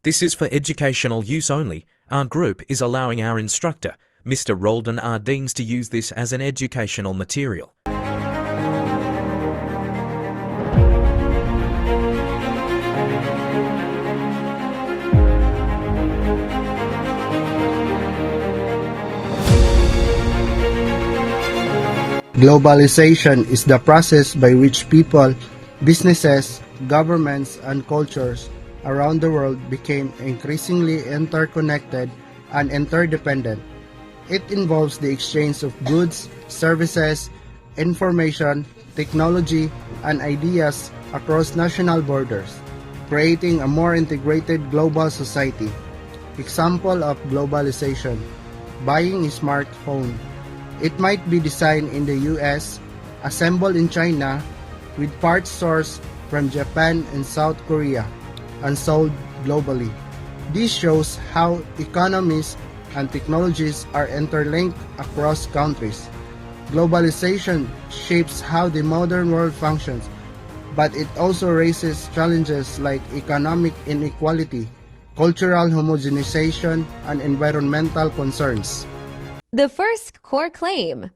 This is for educational use only. Our group is allowing our instructor, Mr. Roldan R. Deans, to use this as an educational material. Globalization is the process by which people, businesses, governments, and cultures around the world became increasingly interconnected and interdependent. It involves the exchange of goods, services, information, technology, and ideas across national borders, creating a more integrated global society. Example of globalization: buying a smartphone. It might be designed in the US, assembled in China, with parts sourced from Japan and South Korea, and sold globally. This shows how economies and technologies are interlinked across countries. Globalization shapes how the modern world functions, but it also raises challenges like economic inequality, cultural homogenization, and environmental concerns. The first core claim.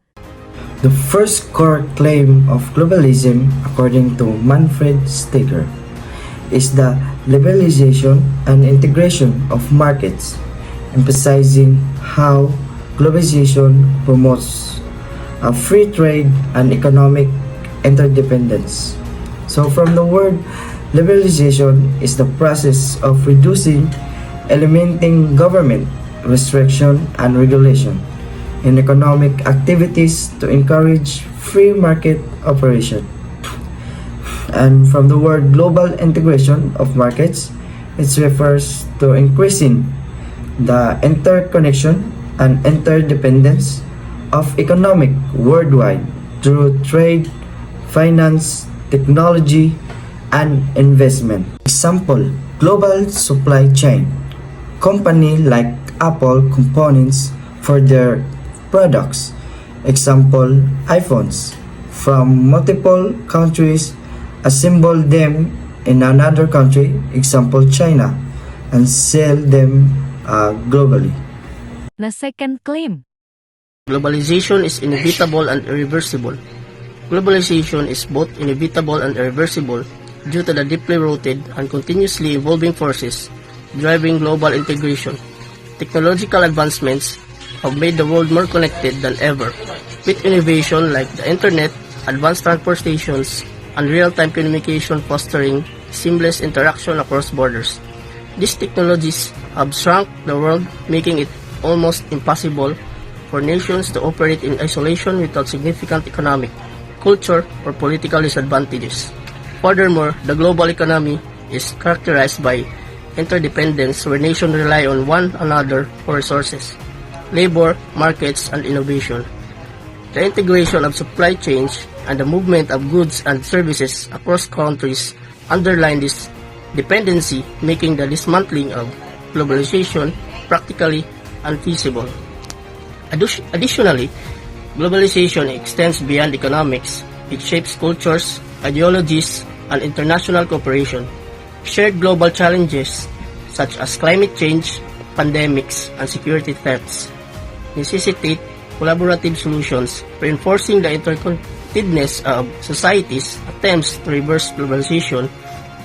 The first core claim of globalism, according to Manfred Steger, is the liberalization and integration of markets, emphasizing how globalization promotes a free trade and economic interdependence. So from the word, liberalization is the process of reducing, eliminating government restriction and regulation in economic activities to encourage free market operation. And from the word global integration of markets, it refers to increasing the interconnection and interdependence of economic worldwide through trade, finance, technology, and investment. Example, global supply chain. Company like Apple components for their products, example iPhones, from multiple countries, assemble them in another country, example China, and sell them globally. The second claim. Globalization is inevitable and irreversible. Globalization is both inevitable and irreversible due to the deeply rooted and continuously evolving forces driving global integration. Technological advancements have made the world more connected than ever, with innovation like the internet, advanced transportations, and real-time communication fostering seamless interaction across borders. These technologies have shrunk the world, making it almost impossible for nations to operate in isolation without significant economic, culture, or political disadvantages. Furthermore, the global economy is characterized by interdependence, where nations rely on one another for resources, labor, markets, and innovation. The integration of supply chains and the movement of goods and services across countries underline this dependency, making the dismantling of globalization practically unfeasible. Additionally, globalization extends beyond economics. It shapes cultures, ideologies, and international cooperation. Shared global challenges such as climate change, pandemics, and security threats necessitate collaborative solutions, reinforcing the interconnectedness of societies. Attempts to reverse globalization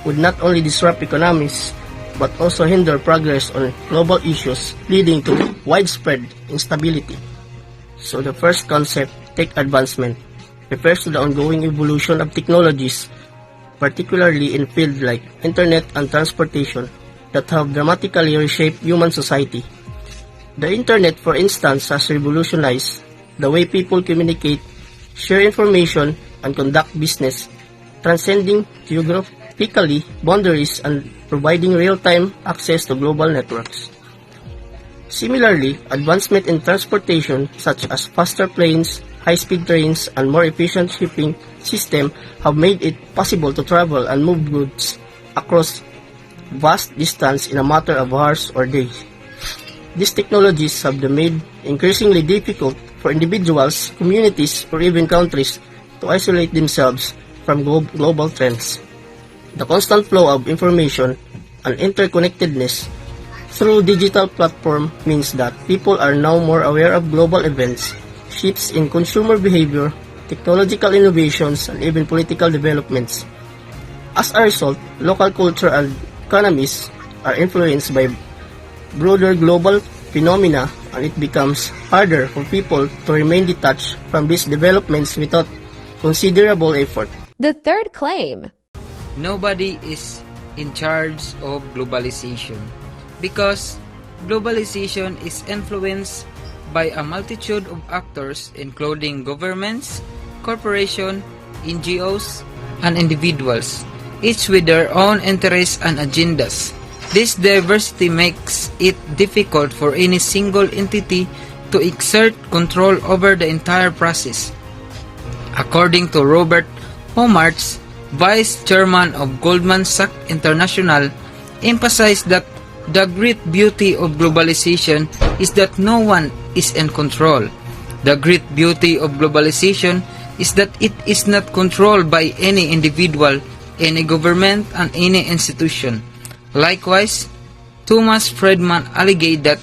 would not only disrupt economies but also hinder progress on global issues, leading to widespread instability. So the first concept, tech advancement, refers to the ongoing evolution of technologies, particularly in fields like internet and transportation, that have dramatically reshaped human society. The internet, for instance, has revolutionized the way people communicate, share information, and conduct business, transcending geographically boundaries and providing real-time access to global networks. Similarly, advancement in transportation such as faster planes, high-speed trains, and more efficient shipping system have made it possible to travel and move goods across vast distance in a matter of hours or days. These technologies have been made increasingly difficult for individuals, communities, or even countries to isolate themselves from global trends. The constant flow of information and interconnectedness through digital platform means that people are now more aware of global events, shifts in consumer behavior, technological innovations, and even political developments. As a result, local culture and economies are influenced by broader global phenomena, and it becomes harder for people to remain detached from these developments without considerable effort. The third claim. Nobody is in charge of globalization because globalization is influenced by a multitude of actors including governments, corporations, NGOs, and individuals, each with their own interests and agendas. This diversity makes it difficult for any single entity to exert control over the entire process. According to Robert Homards, Vice Chairman of Goldman Sachs International, emphasized that the great beauty of globalization is that no one is in control. The great beauty of globalization is that it is not controlled by any individual, any government, and any institution. Likewise, Thomas Friedman alleged that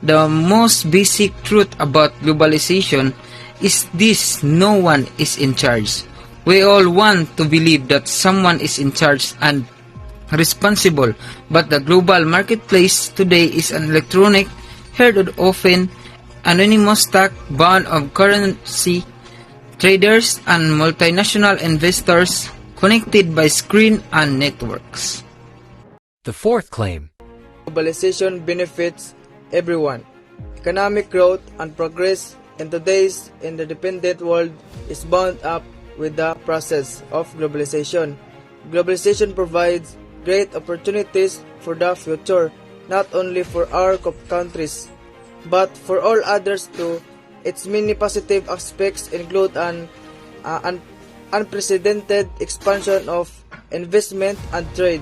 the most basic truth about globalization is this: no one is in charge. We all want to believe that someone is in charge and responsible, but the global marketplace today is an electronic, heard often anonymous stock bound of currency traders and multinational investors connected by screen and networks. The fourth claim. Globalization benefits everyone. Economic growth and progress in today's interdependent world is bound up with the process of globalization. Globalization provides great opportunities for the future, not only for our countries, but for all others too. Its many positive aspects include an unprecedented expansion of investment and trade,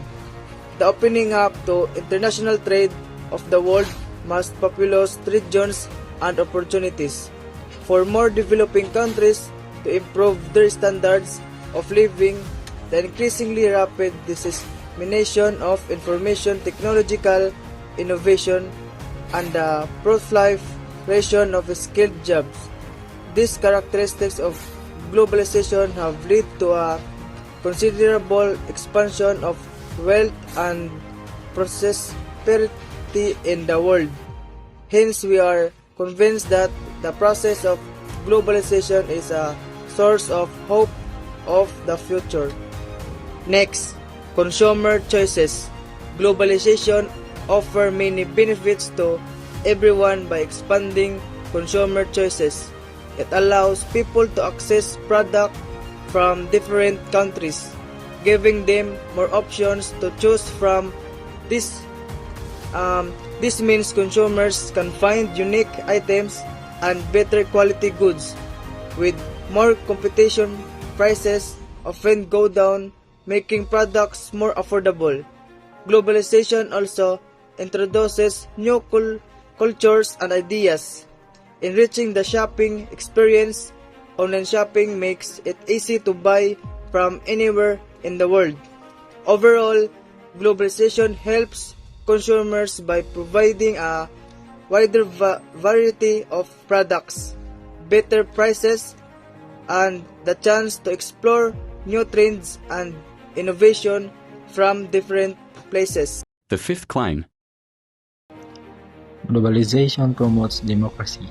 the opening up to international trade of the world's most populous regions and opportunities for more developing countries to improve their standards of living, the increasingly rapid dissemination of information technological innovation, and the proliferation of skilled jobs. These characteristics of globalization have led to a considerable expansion of wealth and prosperity in the world. Hence, we are convinced that the process of globalization is a source of hope of the future. Next, consumer choices. Globalization offers many benefits to everyone by expanding consumer choices. It allows people to access products from different countries, giving them more options to choose from. This means consumers can find unique items and better quality goods. With more competition, prices often go down, making products more affordable. Globalization also introduces new cultures and ideas, enriching the shopping experience. Online shopping makes it easy to buy from anywhere in the world. Overall, globalization helps consumers by providing a wider variety of products, better prices, and the chance to explore new trends and innovation from different places. The fifth claim. Globalization promotes democracy.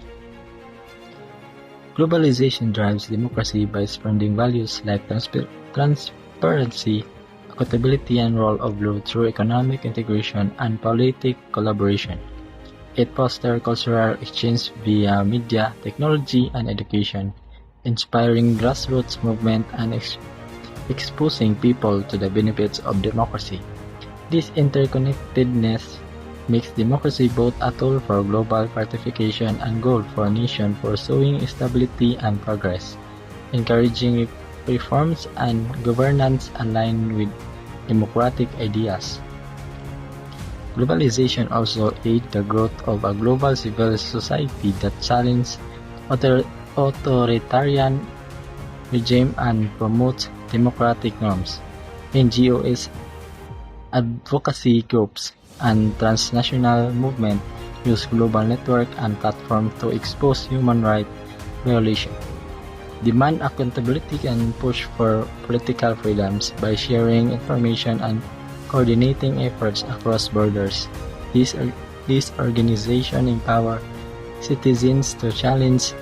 Globalization drives democracy by spreading values like transparency, accountability, and rule of law through economic integration and politic collaboration. It fosters cultural exchange via media, technology, and education, inspiring grassroots movement and exposing people to the benefits of democracy. This interconnectedness makes democracy both a tool for global participation and goal for a nation pursuing stability and progress, encouraging reforms and governance aligned with democratic ideas. Globalization also aids the growth of a global civil society that challenges authoritarian regime and promotes democratic norms. NGOs Advocacy groups and transnational movements use global network and platforms to expose human rights violations, demand accountability, and push for political freedoms by sharing information and coordinating efforts across borders. These organizations empower citizens to challenge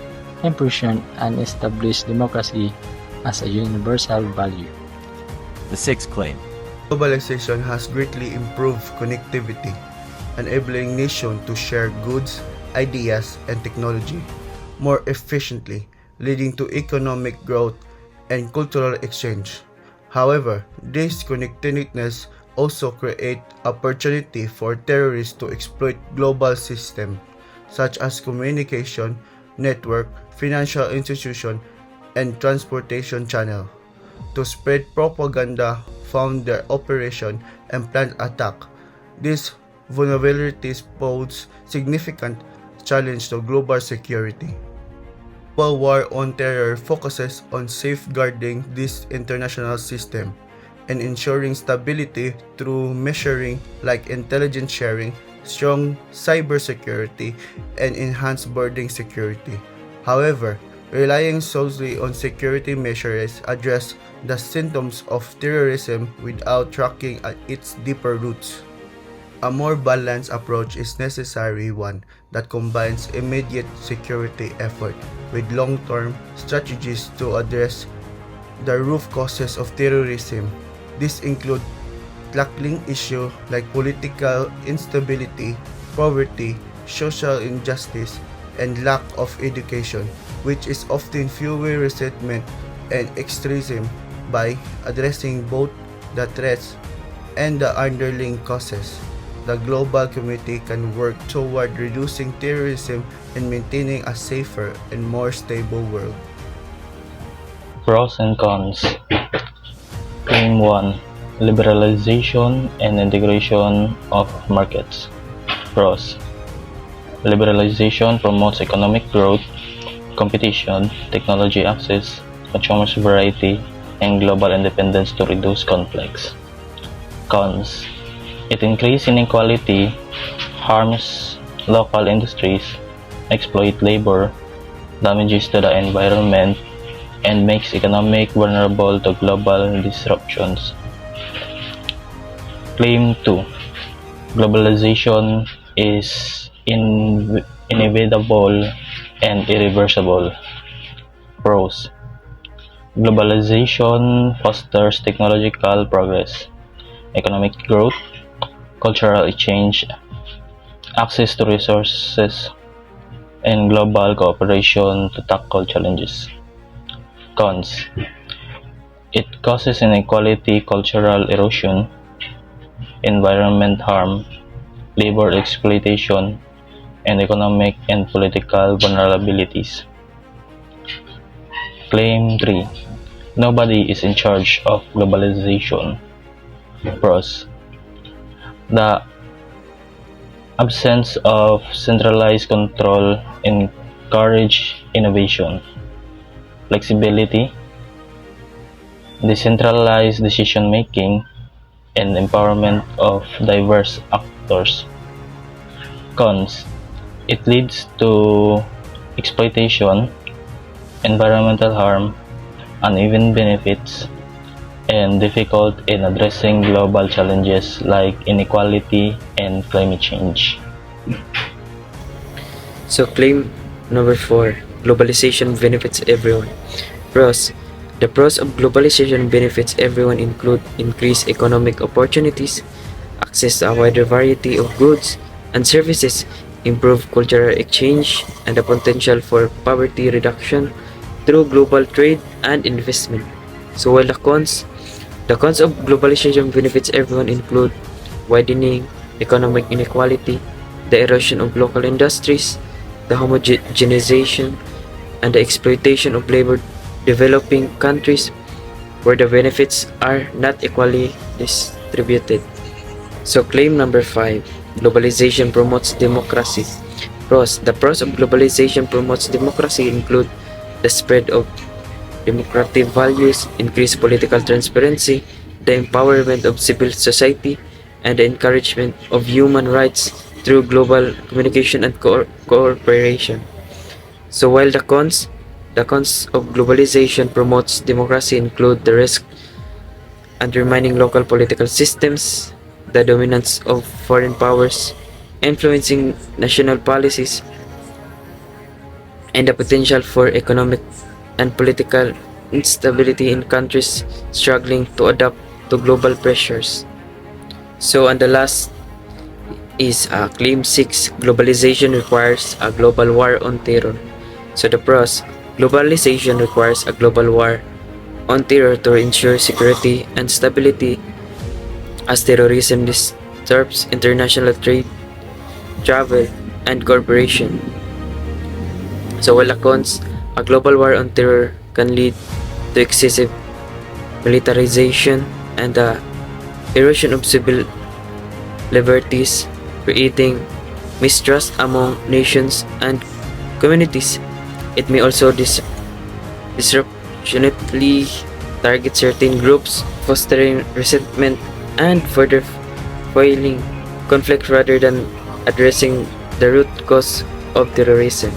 imposition and establish democracy as a universal value. The sixth claim. Globalization has greatly improved connectivity, enabling nations to share goods, ideas, and technology more efficiently, leading to economic growth and cultural exchange. However, this connectedness also creates opportunity for terrorists to exploit global systems such as communication, network, financial institution, and transportation channel to spread propaganda, found their operation, and plan attack. These vulnerabilities pose significant challenge to global security. Global War on Terror focuses on safeguarding this international system and ensuring stability through measuring like intelligence sharing, strong cybersecurity, and enhanced border security. However, relying solely on security measures address the symptoms of terrorism without tracking at its deeper roots. A more balanced approach is necessary, one that combines immediate security effort with long-term strategies to address the root causes of terrorism. This include tackling issues like political instability, poverty, social injustice, and lack of education, which is often fuel resentment and extremism. By addressing both the threats and the underlying causes, the global community can work toward reducing terrorism and maintaining a safer and more stable world. Pros and cons. Claim 1. Liberalization and integration of markets. Pros. Liberalization promotes economic growth, competition, technology access, consumer variety, and global independence to reduce conflicts. Cons. It increases inequality, harms local industries, exploits labor, damages to the environment, and makes economic vulnerable to global disruptions. Claim 2. Globalization is inevitable and irreversible. Pros. Globalization fosters technological progress, economic growth, cultural exchange, access to resources, and global cooperation to tackle challenges. Cons. It causes inequality, cultural erosion, environment harm, labor exploitation, and economic and political vulnerabilities. Claim 3. Nobody is in charge of globalization. Pros. The absence of centralized control encourages innovation, flexibility, decentralized decision-making, and empowerment of diverse actors. Cons. It leads to exploitation, environmental harm, uneven benefits, and difficult in addressing global challenges like inequality and climate change. So claim number 4, globalization benefits everyone. Pros. The pros of globalization benefits everyone include increased economic opportunities, access to a wider variety of goods and services, improved cultural exchange, and the potential for poverty reduction through global trade and investment. So while the cons of globalization benefits everyone include widening economic inequality, the erosion of local industries, the homogenization and the exploitation of labor developing countries where the benefits are not equally distributed. So claim number 5, globalization promotes democracy. Pros. The pros of globalization promotes democracy include the spread of democratic values, increased political transparency, the empowerment of civil society, and the encouragement of human rights through global communication and cooperation. So while the cons of globalization promotes democracy include the risk undermining local political systems, the dominance of foreign powers, influencing national policies, and the potential for economic and political instability in countries struggling to adapt to global pressures. So, and the last is Claim 6, globalization requires a global war on terror. So the pros, globalization requires a global war on terror to ensure security and stability as terrorism disturbs international trade, travel, and cooperation. So while the cons, a global war on terror can lead to excessive militarization and the erosion of civil liberties, creating mistrust among nations and communities. It may also disproportionately target certain groups, fostering resentment and further fueling conflict rather than addressing the root cause of terrorism.